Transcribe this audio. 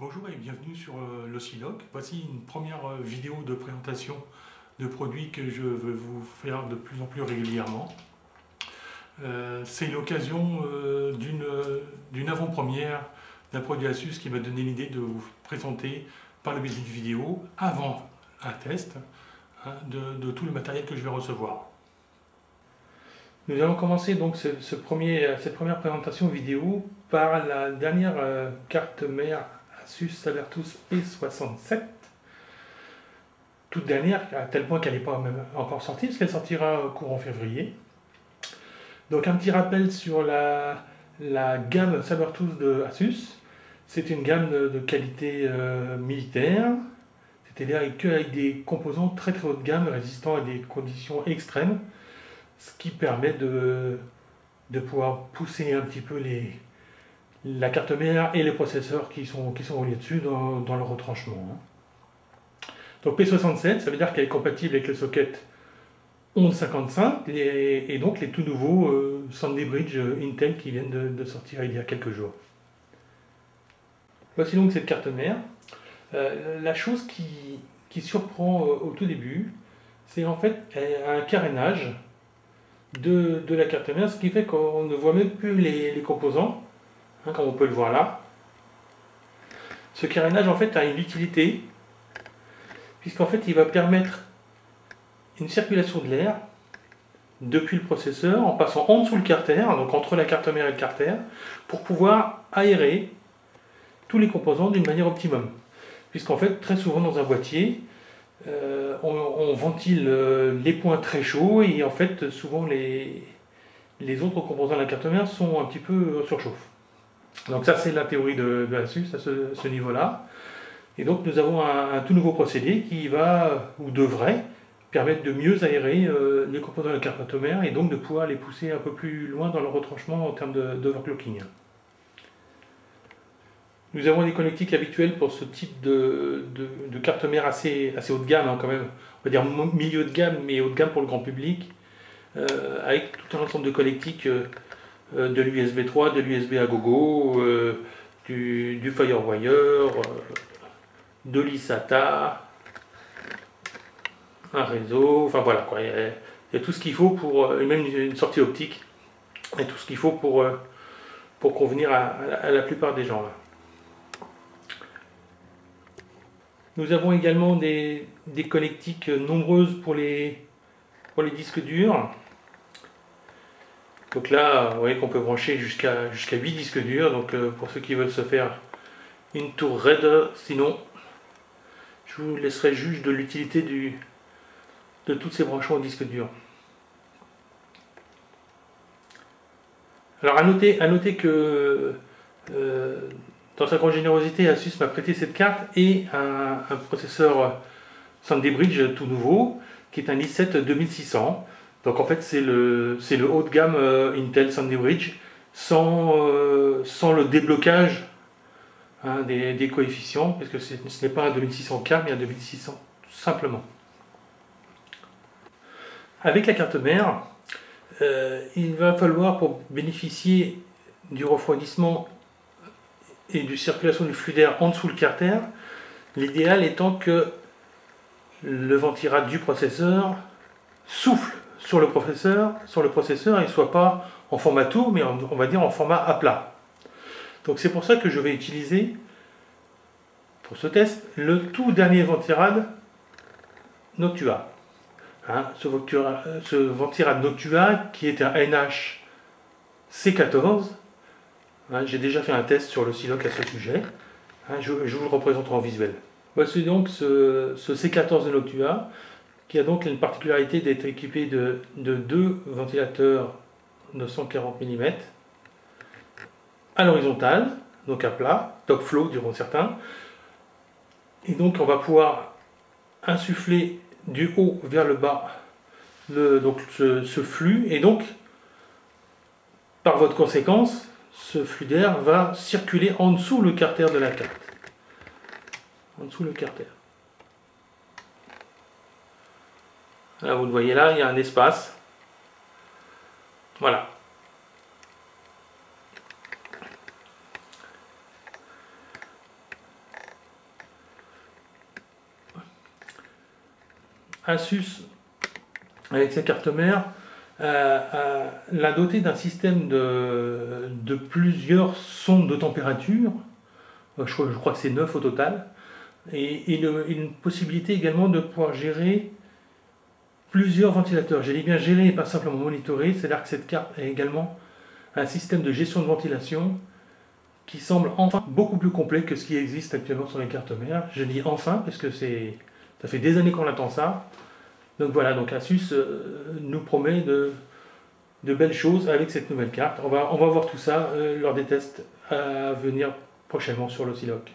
Bonjour et bienvenue sur l'Oscilloc. Voici une première vidéo de présentation de produits que je veux vous faire de plus en plus régulièrement. C'est l'occasion d'une avant-première d'un produit Asus qui m'a donné l'idée de vous présenter par le biais d'une vidéo avant un test de tout le matériel que je vais recevoir. Nous allons commencer donc cette première présentation vidéo par la dernière carte mère Asus Sabertooth P67, toute dernière, à tel point qu'elle n'est pas même encore sortie, parce qu'elle sortira courant février. Donc un petit rappel sur la gamme Sabertooth de Asus. C'est une gamme de qualité militaire, c'est-à-dire avec des composants très très haut de gamme, résistants à des conditions extrêmes, ce qui permet de pouvoir pousser un petit peu la carte mère et les processeurs qui sont reliés dessus dans le retranchement. Donc P67, ça veut dire qu'elle est compatible avec le socket 1155 et donc les tout nouveaux Sandy Bridge Intel qui viennent de sortir il y a quelques jours. Voici donc cette carte mère. La chose qui surprend au tout début, c'est en fait un carénage de la carte mère, ce qui fait qu'on ne voit même plus les composants, comme on peut le voir là. Ce carénage en fait a une utilité, puisqu'en fait il va permettre une circulation de l'air depuis le processeur en passant en dessous le carter, donc entre la carte mère et le carter, pour pouvoir aérer tous les composants d'une manière optimum. Puisqu'en fait très souvent dans un boîtier, on ventile les points très chauds et en fait souvent les autres composants de la carte mère sont un petit peu surchauffe. Donc ça c'est la théorie de Asus à ce niveau-là. Et donc nous avons un tout nouveau procédé qui va, ou devrait, permettre de mieux aérer les composants de la carte mère et donc de pouvoir les pousser un peu plus loin dans le retranchement en termes d'overclocking. Nous avons des connectiques habituels pour ce type de carte mère assez haut de gamme, quand même. On va dire milieu de gamme, mais haut de gamme pour le grand public, avec tout un ensemble de connectiques, de l'USB 3, de l'USB à gogo, du Firewire, de l'ISATA, un réseau, enfin voilà quoi. Il y a tout ce qu'il faut pour, et même une sortie optique, et tout ce qu'il faut pour convenir à la plupart des gens là. Nous avons également des connectiques nombreuses pour les disques durs. Donc là, vous voyez qu'on peut brancher jusqu'à 8 disques durs. Donc pour ceux qui veulent se faire une tour raide, sinon je vous laisserai juge de l'utilité de tous ces branchements au disque dur. Alors à noter que dans sa grande générosité, Asus m'a prêté cette carte et un processeur Sandy Bridge tout nouveau, qui est un i7 2600. Donc en fait c'est le haut de gamme Intel Sandy Bridge sans le déblocage des coefficients, puisque ce n'est pas un 2600K mais un 2600 simplement. Avec la carte mère, il va falloir, pour bénéficier du refroidissement et de circulation du flux d'air en dessous le carter, l'idéal étant que le ventirad du processeur souffle sur le processeur et ne soit pas en format tour, mais on va dire en format à plat. Donc c'est pour ça que je vais utiliser, pour ce test, le tout dernier ventirad Noctua. Ce ventirad Noctua qui est un NH C14. J'ai déjà fait un test sur l'Oscilloc à ce sujet. Je vous le représenterai en visuel. Voici donc ce C14 de Noctua, qui a donc une particularité d'être équipé de deux ventilateurs 940 mm à l'horizontale, donc à plat, top flow diront certains. Et donc on va pouvoir insuffler du haut vers le bas ce flux, et donc par votre conséquence, ce flux d'air va circuler en dessous le carter de la carte. En dessous le carter. Là, vous le voyez là, il y a un espace. Voilà. Asus, avec sa carte mère, l'a doté d'un système de plusieurs sondes de température. Je crois que c'est 9 au total. Et une possibilité également de pouvoir gérer plusieurs ventilateurs. J'ai dit bien gérer et pas simplement monitorer. C'est-à-dire que cette carte a également un système de gestion de ventilation qui semble enfin beaucoup plus complet que ce qui existe actuellement sur les cartes mères. Je dis enfin parce que ça fait des années qu'on attend ça. Donc voilà, donc Asus nous promet de belles choses avec cette nouvelle carte. On va voir tout ça lors des tests à venir prochainement sur l'Osiloc.